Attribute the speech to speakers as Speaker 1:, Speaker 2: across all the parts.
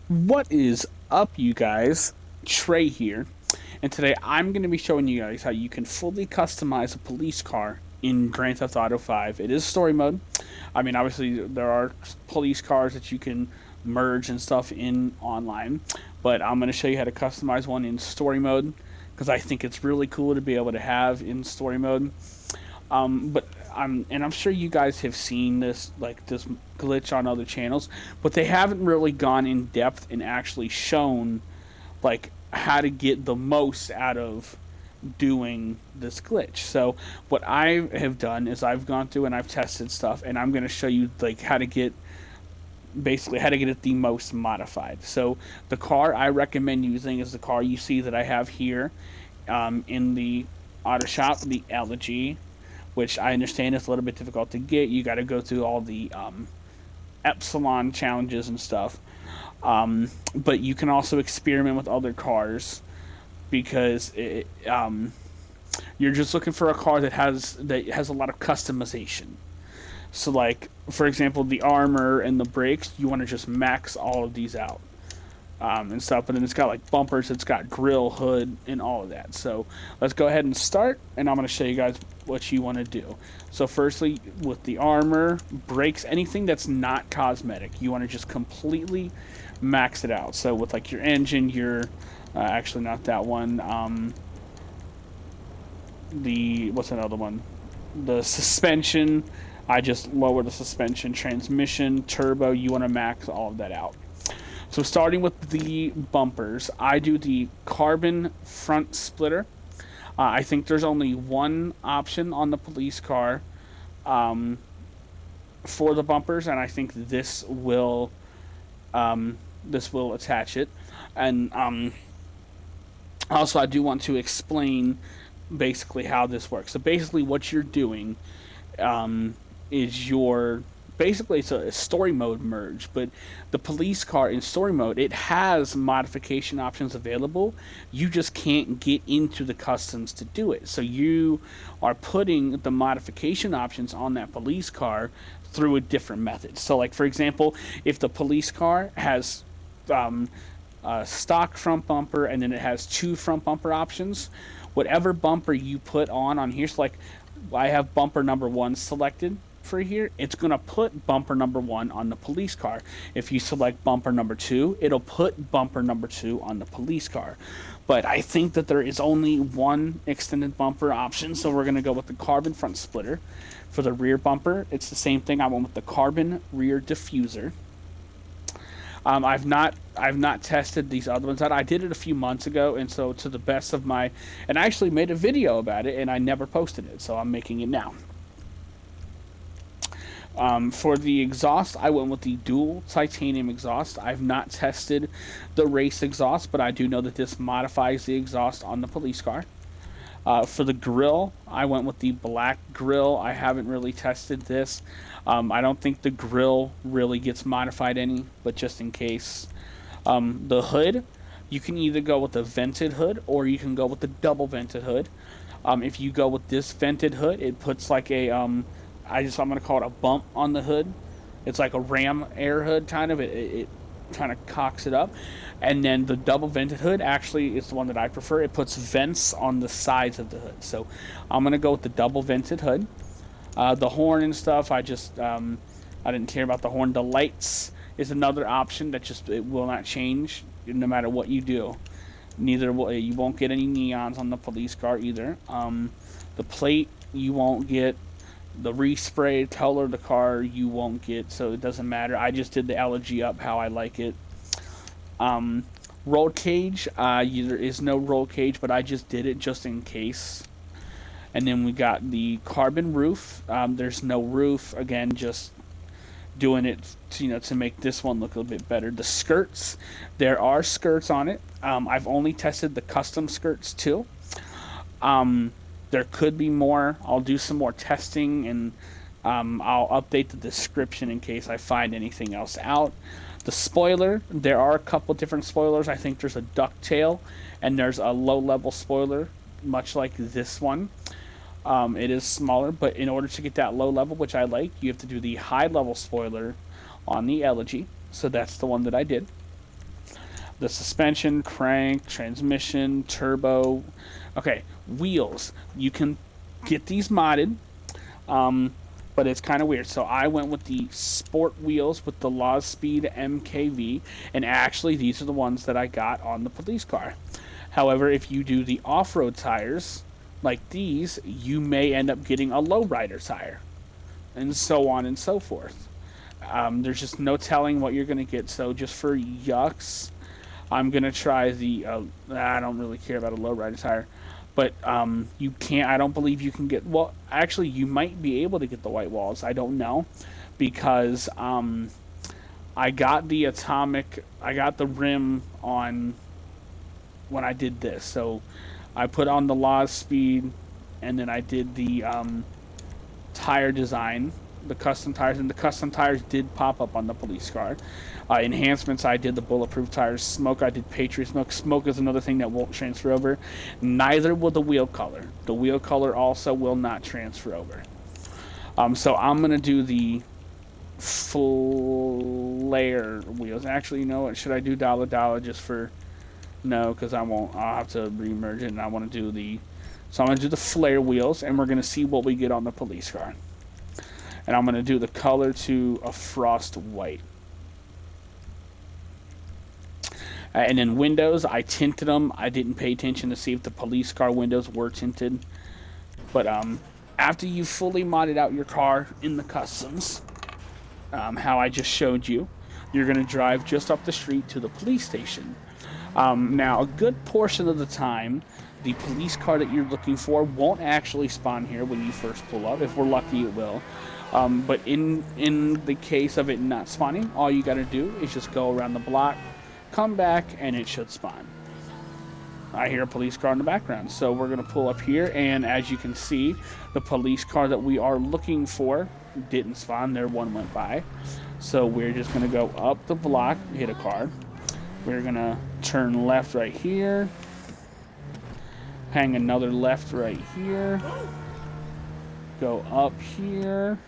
Speaker 1: What is up, you guys? Trey here, and today I'm going to be showing you guys how you can fully customize a police car in Grand Theft Auto 5. It is story mode. I mean, obviously, there are police cars that you can merge and stuff in online, but I'm going to show you how to customize one in story mode because I think it's really cool to be able to have in story mode. But I'm sure you guys have seen this glitch on other channels, but they haven't really gone in depth and actually shown like how to get the most out of doing this glitch. So what I have done is I've gone through and I've tested stuff, and I'm going to show you like how to get basically how to get it the most modified. So the car I recommend using is the car you see that I have here in the auto shop, the Elegy, which I understand is a little bit difficult to get. You got to go through all the epsilon challenges and stuff. But you can also experiment with other cars because you're just looking for a car that has a lot of customization. So, like for example, the armor and the brakes, you want to just max all of these out and stuff. But then it's got like bumpers, it's got grill, hood, and all of that. So let's go ahead and start, and I'm going to show you guys what you want to do. So firstly, with the armor, brakes, anything that's not cosmetic, you want to just completely max it out. So with like your engine, your actually not that one. The what's another one? The suspension. I just lower the suspension, transmission, turbo. You want to max all of that out. So starting with the bumpers, I do the carbon front splitter. I think there's only one option on the police car for the bumpers, and I think this will attach it. And also, I do want to explain basically how this works. So basically, what you're doing is your basically it's a story mode merge, but the police car in story mode, it has modification options available. You just can't get into the customs to do it, so you are putting the modification options on that police car through a different method. So like for example, if the police car has a stock front bumper and then it has two front bumper options, whatever bumper you put on here, so like I have bumper number one selected for here, it's going to put bumper number one on the police car. If you select bumper number two, it'll put bumper number two on the police car. But I think that there is only one extended bumper option, so we're going to go with the carbon front splitter. For the rear bumper, it's the same thing. I went with the carbon rear diffuser. I've not tested these other ones out. I did it a few months ago, and so to the best of my, and I actually made a video about it, and I never posted it, so I'm making it now. For the exhaust, I went with the dual titanium exhaust. I've not tested the race exhaust, but I do know that this modifies the exhaust on the police car. For the grill, I went with the black grill. I haven't really tested this. I don't think the grill really gets modified any, but just in case. The hood, you can either go with the vented hood or you can go with the double vented hood. If you go with this vented hood, it puts like I'm gonna call it a bump on the hood. It's like a ram air hood kind of. It kind of cocks it up, and then the double vented hood actually is the one that I prefer. It puts vents on the sides of the hood, so I'm gonna go with the double vented hood. The horn and stuff, I didn't care about the horn. The lights is another option that just it will not change no matter what you do. Neither will you won't get any neons on the police car either. The plate you won't get. The respray color of the car you won't get, so it doesn't matter. I just did the Elegy up how I like it. Roll cage, there is no roll cage, but I just did it just in case. And then we got the carbon roof. There's no roof, again, just doing it to make this one look a little bit better. The skirts, there are skirts on it. I've only tested the custom skirts too. There could be more. I'll do some more testing, and I'll update the description in case I find anything else out. The spoiler, there are a couple different spoilers. I think there's a ducktail, and there's a low-level spoiler, much like this one. It is smaller, but in order to get that low level, which I like, you have to do the high level spoiler on the Elegy. So that's the one that I did. the suspension, crank, transmission, turbo. Okay, wheels. You can get these modded, but it's kind of weird. So I went with the sport wheels with the Law Speed MKV, and actually these are the ones that I got on the police car. However, if you do the off-road tires like these, you may end up getting a lowrider tire, and so on and so forth. There's just no telling what you're going to get. So just for yucks, I'm going to try the. I don't really care about a lowrider tire, but you can't. I don't believe you can get. Well, actually, you might be able to get the white walls. I don't know, because I got the atomic. I got the rim on when I did this. So I put on the Law Speed, and then I did the tire design, the custom tires, and the custom tires did pop up on the police car. Enhancements, I did the bulletproof tires. Smoke, I did Patriot Smoke. Smoke is another thing that won't transfer over. Neither will the wheel color. The wheel color also will not transfer over. So I'm going to do the flare wheels. Actually, you know what? Should I do Dollar Dollar just for... No, because I won't. I'll have to remerge it, and I want to do the... So I'm going to do the flare wheels, and we're going to see what we get on the police car. And I'm going to do the color to a frost white. And then windows, I tinted them. I didn't pay attention to see if the police car windows were tinted. But after you fully modded out your car in the customs, how I just showed you, you're going to drive just up the street to the police station. Now, a good portion of the time, the police car that you're looking for won't actually spawn here when you first pull up. If we're lucky, it will. But in the case of it not spawning, all you got to do is just go around the block, come back, and it should spawn. I hear a police car in the background, so we're going to pull up here, and as you can see, the police car that we are looking for didn't spawn. There, one went by. So we're just going to go up the block, hit a car. We're going to turn left right here, hang another left right here, go up here,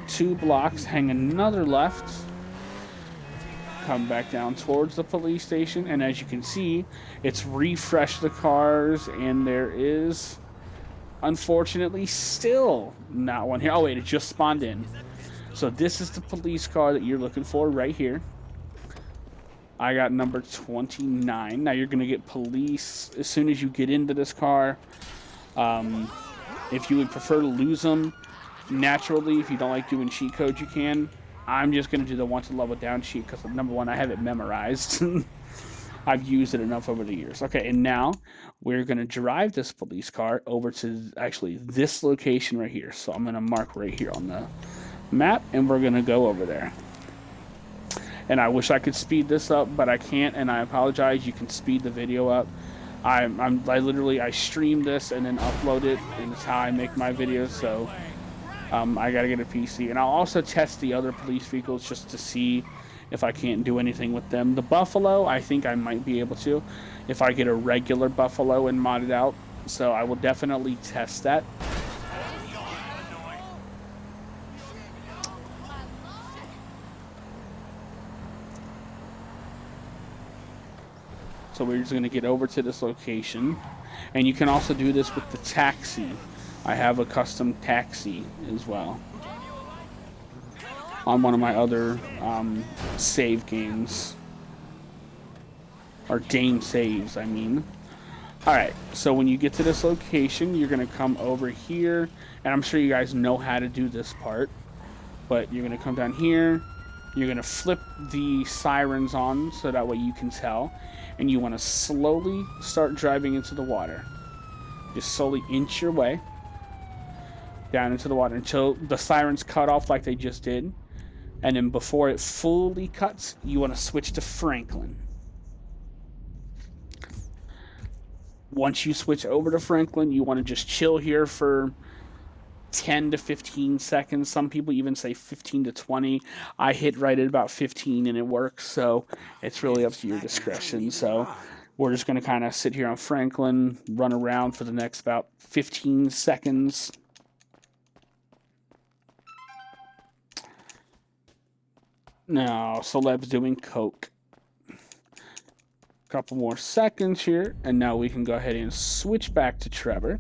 Speaker 1: 2 blocks, hang another left, come back down towards the police station, and as you can see, it's refreshed the cars, and there is, unfortunately, still not one here. Oh wait, it just spawned in. So this is the police car that you're looking for right here. I got number 29. Now you're going to get police as soon as you get into this car. If you would prefer to lose them naturally, if you don't like doing cheat codes, you can. I'm just going to do the once a level down cheat because, number one, I have it memorized. I've used it enough over the years. Okay, and now we're going to drive this police car over to actually this location right here. So I'm going to mark right here on the map, and we're going to go over there. And I wish I could speed this up, but I can't, and I apologize. You can speed the video up. I stream this and then upload it, and it's how I make my videos. So I gotta get a PC, and I'll also test the other police vehicles just to see if I can't do anything with them. The Buffalo, I think I might be able to if I get a regular Buffalo and mod it out. So I will definitely test that. So we're just going to get over to this location. And you can also do this with the taxi. I have a custom taxi as well on one of my other save games. Or game saves, I mean. Alright, so when you get to this location, you're going to come over here. And I'm sure you guys know how to do this part. But you're going to come down here. You're going to flip the sirens on so that way you can tell. And you want to slowly start driving into the water. Just slowly inch your way down into the water until the sirens cut off like they just did. And then before it fully cuts, you want to switch to Franklin. Once you switch over to Franklin, you want to just chill here for 10 to 15 seconds. Some people even say 15 to 20. I hit right at about 15 and it works, so it's really up to your discretion. So we're just going to kind of sit here on Franklin, run around for the next about 15 seconds. Now, Celeb's doing coke. couple more seconds here, and now we can go ahead and switch back to Trevor.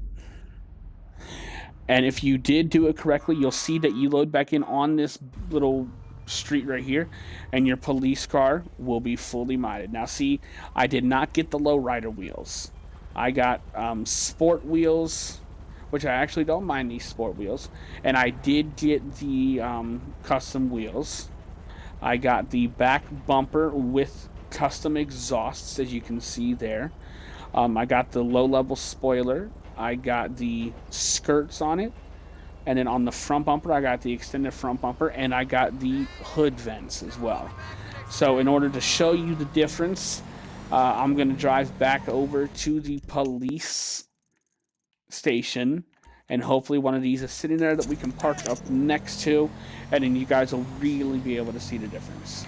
Speaker 1: And if you did do it correctly, you'll see that you load back in on this little street right here, and your police car will be fully modded. Now see, I did not get the lowrider wheels. I got sport wheels, which I actually don't mind these sport wheels, and I did get the custom wheels. I got the back bumper with custom exhausts, as you can see there. I got the low-level spoiler. I got the skirts on it. And then on the front bumper, I got the extended front bumper, and I got the hood vents as well. So in order to show you the difference, I'm going to drive back over to the police station, and hopefully one of these is sitting there that we can park up next to, and then you guys will really be able to see the difference.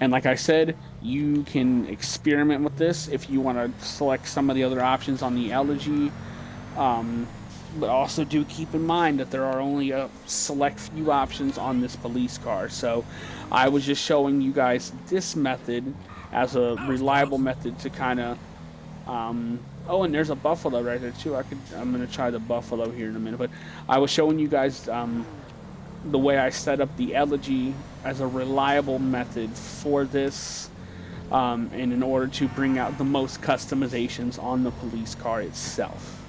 Speaker 1: And like I said, you can experiment with this if you want to select some of the other options on the Elegy. But also do keep in mind that there are only a select few options on this police car. So I was just showing you guys this method as a reliable method to kind of... oh, and there's a Buffalo right there too. I'm going to try the Buffalo here in a minute. But I was showing you guys... the way I set up the Elegy as a reliable method for this, and in order to bring out the most customizations on the police car itself.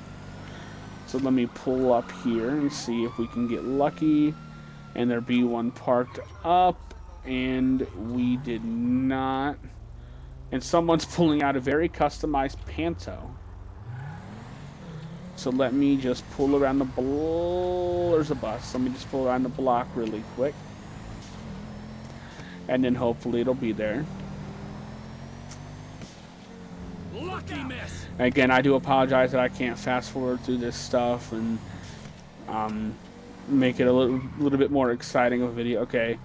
Speaker 1: So let me pull up here and see if we can get lucky, and there be one parked up, and we did not. And someone's pulling out a very customized Panto. So let me just pull around the there's a bus. Let me just pull around the block really quick. And then hopefully it'll be there. Lucky miss. Again, I do apologize that I can't fast forward through this stuff and make it a little bit more exciting of a video. Okay,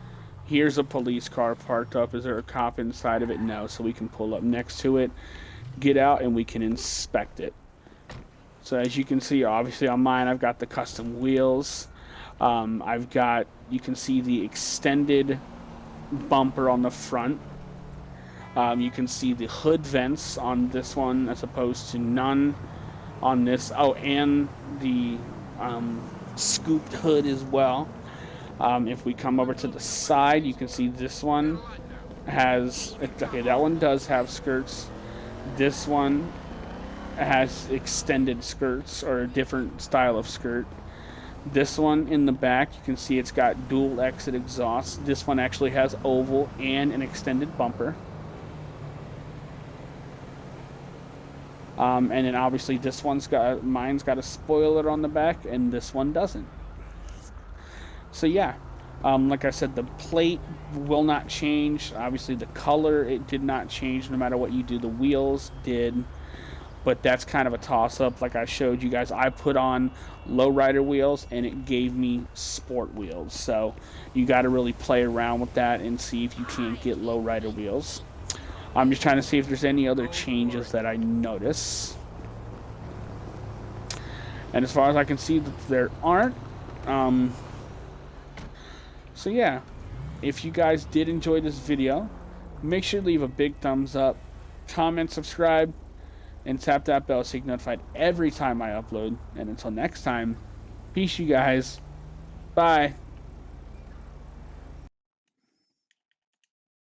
Speaker 1: here's a police car parked up. Is there a cop inside of it? No, so we can pull up next to it, get out, and we can inspect it. So as you can see, obviously on mine, I've got the custom wheels. I've got, you can see the extended bumper on the front. You can see the hood vents on this one as opposed to none on this. Oh, and the scooped hood as well. If we come over to the side, you can see this one has, okay, that one does have skirts. This one has extended skirts, or a different style of skirt. This one in the back, you can see it's got dual exit exhaust. This one actually has oval and an extended bumper. And then obviously this one's mine's got a spoiler on the back, and this one doesn't. So yeah, like I said, the plate will not change. Obviously the color, it did not change no matter what you do. The wheels did. But that's kind of a toss-up. Like I showed you guys, I put on lowrider wheels, and it gave me sport wheels. So you got to really play around with that and see if you can't get lowrider wheels. I'm just trying to see if there's any other changes that I notice. And as far as I can see, there aren't. So yeah, if you guys did enjoy this video, make sure to leave a big thumbs up, comment, subscribe, and tap that bell so you can get notified every time I upload. And until next time, peace, you guys. Bye.